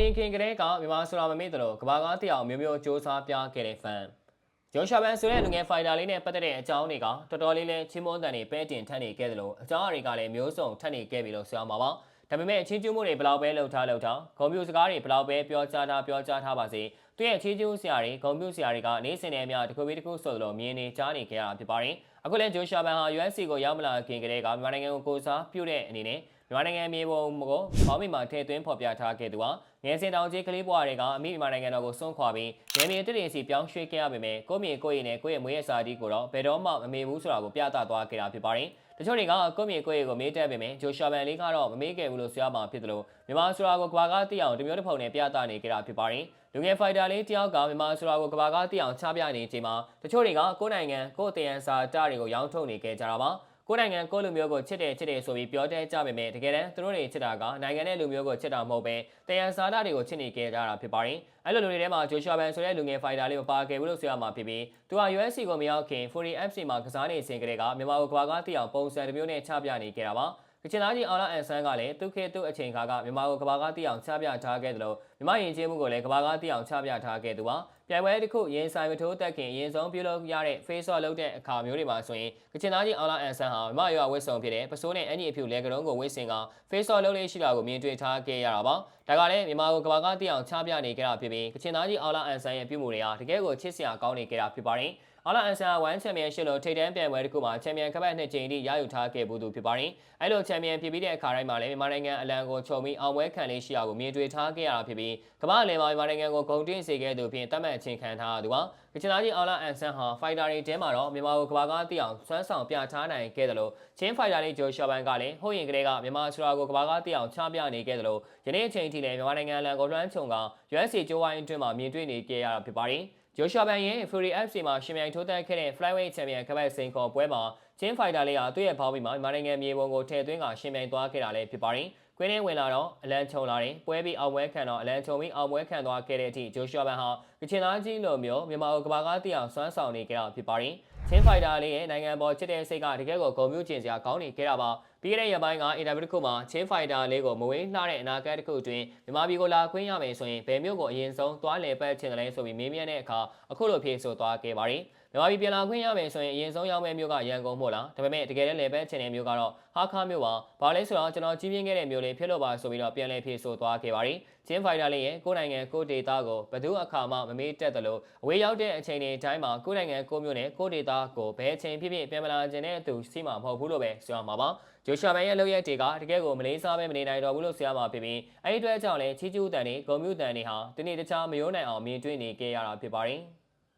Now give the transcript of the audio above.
မင်းခင်ကလေးကမြန်မာဆိုတာမမေ့တယ်လို့ကဘာကားတရားမျိုးမျိုးစူးစမ်းပြခဲ့တဲ့ fan ဂျိုရှာဘန်ဆိုတဲ့လူငယ်ဖိုင်တာလေးနဲ့ပတ်သက်တဲ့အကြောင်းတွေကတော်တော်လေးလဲချင်းမွန်းတန်တွေပဲတင်ထပ်နေခဲ့တယ်လို့အကြောင်းအရာတွေကလည်းမျိုးစုံထပ်နေခဲ့ပြီလို့ဆိုရမှာပါဒါပေမဲ့အချင်းကျူးမှုတွေဘယ်လောက်ပဲလှုပ်ထားဂုံပြူစကားတွေဘယ်လောက်ပဲပြောကြားထားပါစေသူရဲ့အချင်းကျူးဆရာတွေဂုံပြူဆရာတွေကနေ့စဉ်နဲ့အမျှတစ်ခုပြီးတစ်ခုဆိုလို့မြင်နေကြားနေကြရတာဖြစ်ပါတယ်အခုလဲဂျိုရှာဘန်ဟာ USC ကိုရောက်မလာခင်ကလေးကမြန်မာနိုင်ငံကိုစားပြုတဲ့အနေနဲ့မြန်မာနိုင်ငံမြေပုံကိုပေါင်းမိမှာထည့်သွင်းဖော်ပြထားခဲ့သူဟာငယ်စဉ်တောင်ကြီးကလေးဘွားတွေကအမိမြန်မာနိုင်ငံတော်ကိုစွန့်ခွာပြီးနေမြေတစ်တင်စီပြောင်းရွှေ့ခဲ့ရပေမဲ့ကိုမြေကိုရီနဲ့ကိုရဲ့မွေးရစာတီးကိုတော့ဘယ်တော့မှမမေ့ဘူးဆိုတာကိုပြသသွားခဲ့တာဖြစ်ပါတယ်။တချို့တွေကကိုမြေကိုရီကိုမေးတက်ပေမဲ့ဂျိုရှာဘန်လေးကတော့မမေ့ခဲ့ဘူးလို့ဆိုရမှာဖြစ်တယ်လို့မြန်မာဆိုတာကိုကဘာကသိအောင်တမျိုးတစ်ဖုံနဲ့ပြသနေကြတာဖြစ်ပါတယ်။လူငယ်ဖိုက်တာလေးတယောက်ကမြန်မာဆိုတာကိုကဘာကသိအောင်ချပြနေချိန်မှာတချို့တွေကကိုယ်နိုင်ငံကိုယ်တည်ရန်စာတတွေကိုရောင်းထုတ်နေကြတာပါကိုနိုင်ငံကိုလူမျိုးကိုချစ်တယ်ဆိုပြီးပြောတဲ့ကြပေမဲ့တကယ်တမ်းသူတို့တွေချစ်တာကနိုင်ငံနဲ့လူမျိုးကိုချစ်တာမဟုတ်ပဲတရားစားတာတွေကိုချစ်နေကြတာဖြစ်ပါတယ်။အဲ့လိုလူတွေထဲမှာဂျိုရှာဘန်ဆိုတဲ့လူငယ်ဖိုင်တာလေးကိုပါခဲ့ဘူးလို့ဆိုရမှာဖြစ်ပြီးသူက USC ကိုမရောက်ခင် Fury FC မှာကစားနေစဉ်ကတည်းကမြန်မာကိုကဘာကသိအောင်ပုံစံတစ်မျိုးနဲ့ချပြနေကြတာပါ။ကချင်သားကြီးအောင်လာအန်ဆန်းကလည်းသူခေတ်သူ့အချိန်ခါကမြန်မာကိုကဘာကသိအောင်ချပြထားခဲ့တယ်လို့မြန်မာယဉ်ကျေးမှုကိုလည်းကဘာကသိအောင်ချပြထားခဲ့သူပါပြိုင်ပွဲတစ်ခုရင်ဆိုင်မထိုးတက်ခင်အရင်ဆုံးပြုလုပ်ရတဲ့ face off လုပ်တဲ့အခါမျိုးတွေမှာဆိုရင်ကချင်သားကြီးအောင်လာအန်ဆန်းဟာမြန်မာရွာဝစ်ဆုံဖြစ်တဲ့ပစိုးနဲ့အန်ကြီးအဖြူလဲကလုံးကိုဝစ်စင်က face off လုပ်လေးရှိတာကိုမြင်တွေ့ထားခဲ့ရတာပါဒါကလည်းမြန်မာကိုကဘာကသိအောင်ချပြနေကြတာဖြစ်ပြီးကချင်သားကြီးအောင်လာအန်ဆန်းရဲ့ပြုမှုတွေဟာတကယ်ကိုချစ်စရာကောင်းနေကြတာဖြစ်ပါတယ်အော်လာအန်ဆန်ဝမ်ချန်ပီယံရှစ်လို့ထိပ်တန်းပြိုင်ပွဲတစ်ခုမှာချန်ပီယံကပတ်နှစ်ကြိမ်ထိရယူထားခဲ့ဘူးသူဖြစ်ပါတယ်။အဲလိုချန်ပီယံဖြစ်ပြီးတဲ့အခါတိုင်းမှာလည်းမြန်မာနိုင်ငံအလံကိုခြုံပြီးအောင်ပွဲခံလေးရှိရာကိုမြင်တွေ့ထားခဲ့ရတာဖြစ်ပြီးကမ္ဘာ့အလယ်မှာမြန်မာနိုင်ငံကိုဂုဏ်တင်စေခဲ့သူဖြင့်တတ်မှတ်ချင်းခံထားသူပါ။ကချင်သားကြီးအော်လာအန်ဆန်ဟာဖိုင်တာတွေတဲမှာတော့မြန်မာကိုကဘာကသိအောင်စွမ်းဆောင်ပြထားနိုင်ခဲ့တယ်လို့ချင်းဖိုင်တာလေးဂျိုရှာဘန်ကလည်းဟိုရင်ကလေးကမြန်မာစရာကိုကဘာကသိအောင်ချပြနေခဲ့တယ်လို့ယနေ့အချိန်ထိလည်းမြန်မာနိုင်ငံအလံကိုလွှမ်းခြုံက USC ကျိုးဝိုင်းအတွင်းမှာမြင်တွေ့နေကြရတာဖြစ်ပါတယ်။ဂျိုရှာဘန်ရဲ့ Fury FC မှာရှင်မြိုင်ထိုးတက်ခဲ့တဲ့ Flyweight Champion ကပတ်စိန်ခေါ်ပွဲမှာချင်းဖိုင်တာလေးဟာသူ့ရဲ့ဘောင်းမီမှာမြန်မာနိုင်ငံမြေပုံကိုထည့်သွင်းကရှင်မြိုင်သွားခဲ့တာလည်းဖြစ်ပါတယ်။ကွင်းထဲဝင်လာတော့အလံချုံလာတယ်ပွဲပြီးအောင်ပွဲခံတော့အလံချုံပြီးအောင်ပွဲခံသွားခဲ့တဲ့အထိဂျိုရှာဘန်ဟာကချင်သားကြီးလိုမျိုးမြန်မာကဘာကသိအောင်စွမ်းဆောင်နေကြတာဖြစ်ပါတယ်။ချင်းဖိုင်တာလေးရဲ့နိုင်ငံပေါ်ချစ်တဲ့စိတ်ကတကယ်ကိုဂုဏ်ပြုကျင်စရာကောင်းနေကြတာပါပြီးခဲ့တဲ့ရက်ပိုင်းကအင်တာဗျူးတစ်ခုမှာချင်းဖိုင်တာလေးကိုမဝေးလှတဲ့အနာဂတ်တစ်ခုအတွင်းမြန်မာပြည်ကိုလာခွင့်ရမယ်ဆိုရင်ဘယ်မျိုးကိုအရင်ဆုံးသွားလည်ပတ်ချင်တယ်လဲဆိုပြီးမေးမြန်းတဲ့အခါအခုလိုဖြေဆိုသွားခဲ့ပါတယ်မြန်မာပြည်ပြန်လာခွင့်ရမယ်ဆိုရင်အရင်ဆုံးရောက်မဲ့မျိုးကရန်ကုန်မို့လားဒါပေမဲ့တကယ်လည်းလည်ပတ်ချင်တဲ့မျိုးကတော့ဟာခါမျိုးပါဘာလဲဆိုတော့ကျွန်တော်ကြီးပြင်းခဲ့တဲ့မျိုးလေးဖြစ်လို့ပါဆိုပြီးတော့ပြန်လည်ဖြေဆိုသွားခဲ့ပါတယ်ချင်းဖိုင်တာလေးရဲ့ကိုယ်နိုင်ငံကိုဒေတာကိုဘယ်သူအခါမှမမေ့တတ်တယ်လို့အဝေးရောက်တဲ့အချိန်တွေတိုင်းမှာကိုယ်နိုင်ငံကိုမျိုးနဲ့ကိုဒေတာကိုဘယ်အချိန်ဖြစ်ဖြစ်ပြန်မလာခြင်းတဲ့သူစီမှာမဟုတ်ဘူးလို့ပဲဆိုရမှာပါဂျိုရှာဘန်ရဲ့လုပ်ရက်တွေကတကယ်ကိုမလေးစားပဲမနေနိုင်တော့ဘူးလို့ဆိုရမှာဖြစ်ပြီးအဲဒီအတွက်ကြောင့်လည်းချီကျူးတန်တွေဂုံမြူတန်တွေဟာဒီနေ့တခြားမရိုးနိုင်အောင်မြင်တွေ့နေကြရတာဖြစ်ပါတယ်